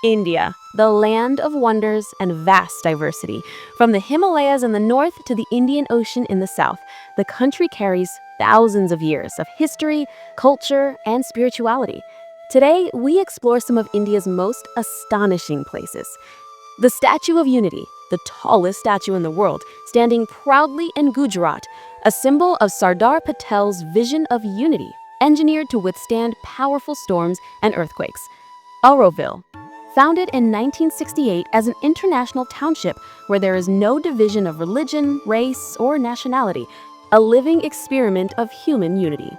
India, the land of wonders and vast diversity. From the Himalayas in the north to the Indian Ocean in the south, the country carries thousands of years of history, culture, and spirituality. Today, we explore some of India's most astonishing places. The Statue of Unity, the tallest statue in the world, standing proudly in Gujarat, a symbol of Sardar Patel's vision of unity, engineered to withstand powerful storms and earthquakes. Auroville, founded in 1968 as an international township where there is no division of religion, race, or nationality, a living experiment of human unity.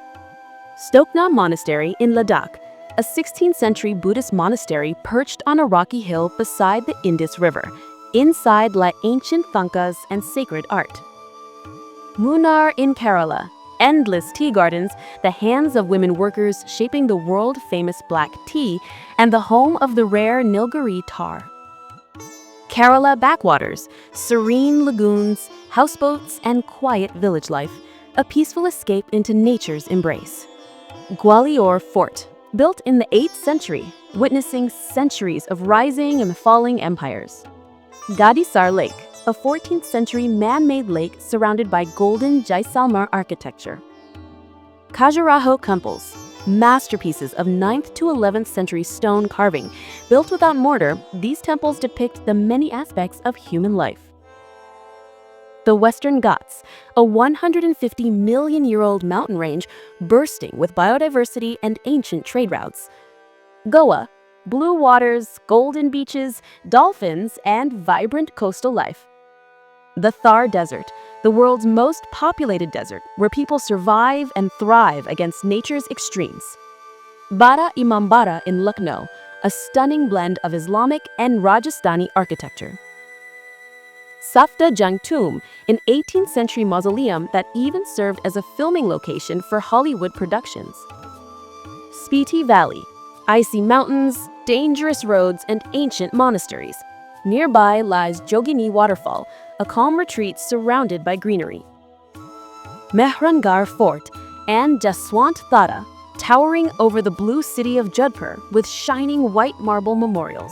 Stokna Monastery in Ladakh, a 16th century Buddhist monastery perched on a rocky hill beside the Indus River. Inside lie ancient thangkas and sacred art. Munnar in Kerala, endless tea gardens, the hands of women workers shaping the world-famous black tea, and the home of the rare Nilgiri tar. Kerala Backwaters, serene lagoons, houseboats, and quiet village life, a peaceful escape into nature's embrace. Gwalior Fort, built in the 8th century, witnessing centuries of rising and falling empires. Gadisar Lake, a 14th century man-made lake surrounded by golden Jaisalmer architecture. Khajuraho temples, masterpieces of 9th to 11th century stone carving. Built without mortar, these temples depict the many aspects of human life. The Western Ghats, a 150 million-year-old mountain range bursting with biodiversity and ancient trade routes. Goa, blue waters, golden beaches, dolphins, and vibrant coastal life. The Thar Desert, the world's most populated desert, where people survive and thrive against nature's extremes. Bara Imambara in Lucknow, a stunning blend of Islamic and Rajasthani architecture. Safda Jung Tomb, an 18th century mausoleum that even served as a filming location for Hollywood productions. Spiti Valley, icy mountains, dangerous roads, and ancient monasteries. Nearby lies Jogini Waterfall, a calm retreat surrounded by greenery. Mehrangarh Fort and Jaswant Thada, towering over the blue city of Jodhpur with shining white marble memorials.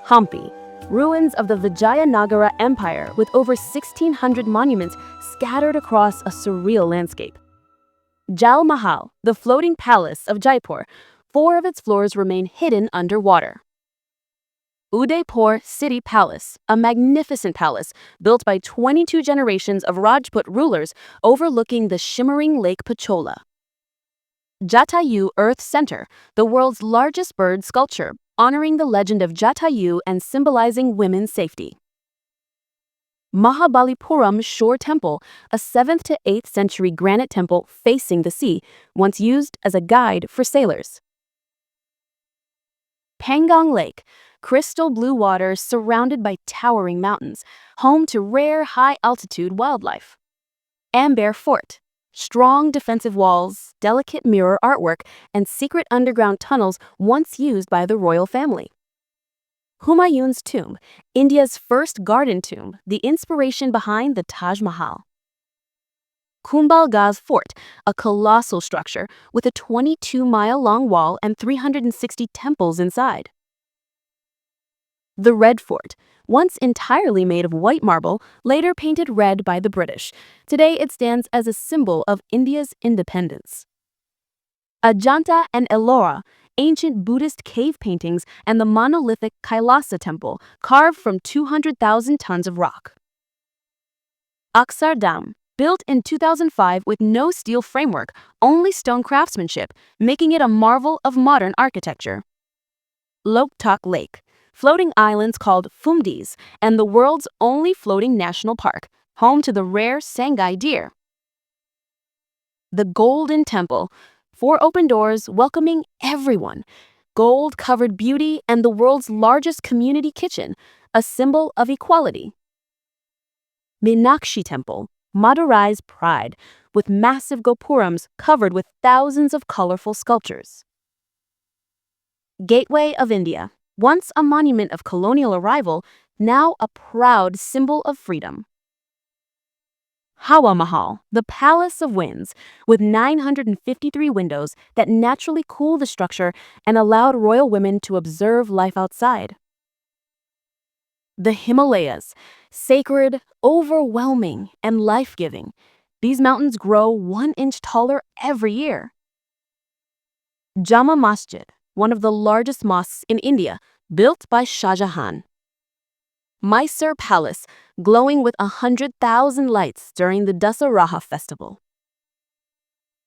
Hampi, ruins of the Vijayanagara Empire with over 1,600 monuments scattered across a surreal landscape. Jal Mahal, the floating palace of Jaipur, 4 of its floors remain hidden underwater. Udaipur City Palace, a magnificent palace built by 22 generations of Rajput rulers overlooking the shimmering Lake Pichola. Jatayu Earth Center, the world's largest bird sculpture, honoring the legend of Jatayu and symbolizing women's safety. Mahabalipuram Shore Temple, a 7th to 8th century granite temple facing the sea, once used as a guide for sailors. Pangong Lake, crystal blue water surrounded by towering mountains, home to rare high-altitude wildlife. Amber Fort, strong defensive walls, delicate mirror artwork, and secret underground tunnels once used by the royal family. Humayun's tomb, India's first garden tomb, the inspiration behind the Taj Mahal. Kumbhalgaz Fort, a colossal structure with a 22-mile-long wall and 360 temples inside. The Red Fort, once entirely made of white marble, later painted red by the British. Today it stands as a symbol of India's independence. Ajanta and Ellora, ancient Buddhist cave paintings, and the monolithic Kailasa temple, carved from 200,000 tons of rock. Akshardham, built in 2005 with no steel framework, only stone craftsmanship, making it a marvel of modern architecture. Loktak Lake, floating islands called Fumdis, and the world's only floating national park, home to the rare Sangai deer. The Golden Temple, 4 open doors welcoming everyone, gold-covered beauty, and the world's largest community kitchen, a symbol of equality. Meenakshi Temple, Madurai's pride, with massive gopurams covered with thousands of colorful sculptures. Gateway of India, once a monument of colonial arrival, now a proud symbol of freedom. Hawa Mahal, the Palace of Winds, with 953 windows that naturally cool the structure and allowed royal women to observe life outside. The Himalayas, sacred, overwhelming, and life-giving. These mountains grow 1 inch taller every year. Jama Masjid, one of the largest mosques in India, built by Shah Jahan. Mysore Palace, glowing with 100,000 lights during the Dasaraha festival.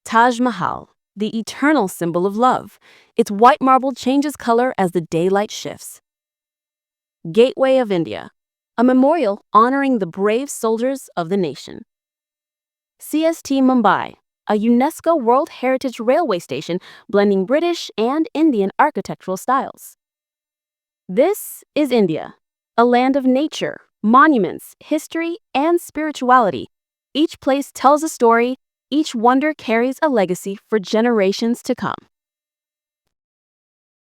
Taj Mahal, the eternal symbol of love. Its white marble changes color as the daylight shifts. Gateway of India, a memorial honoring the brave soldiers of the nation. CST Mumbai, a UNESCO World Heritage Railway station blending British and Indian architectural styles. This is India, a land of nature, monuments, history, and spirituality. Each place tells a story, each wonder carries a legacy for generations to come.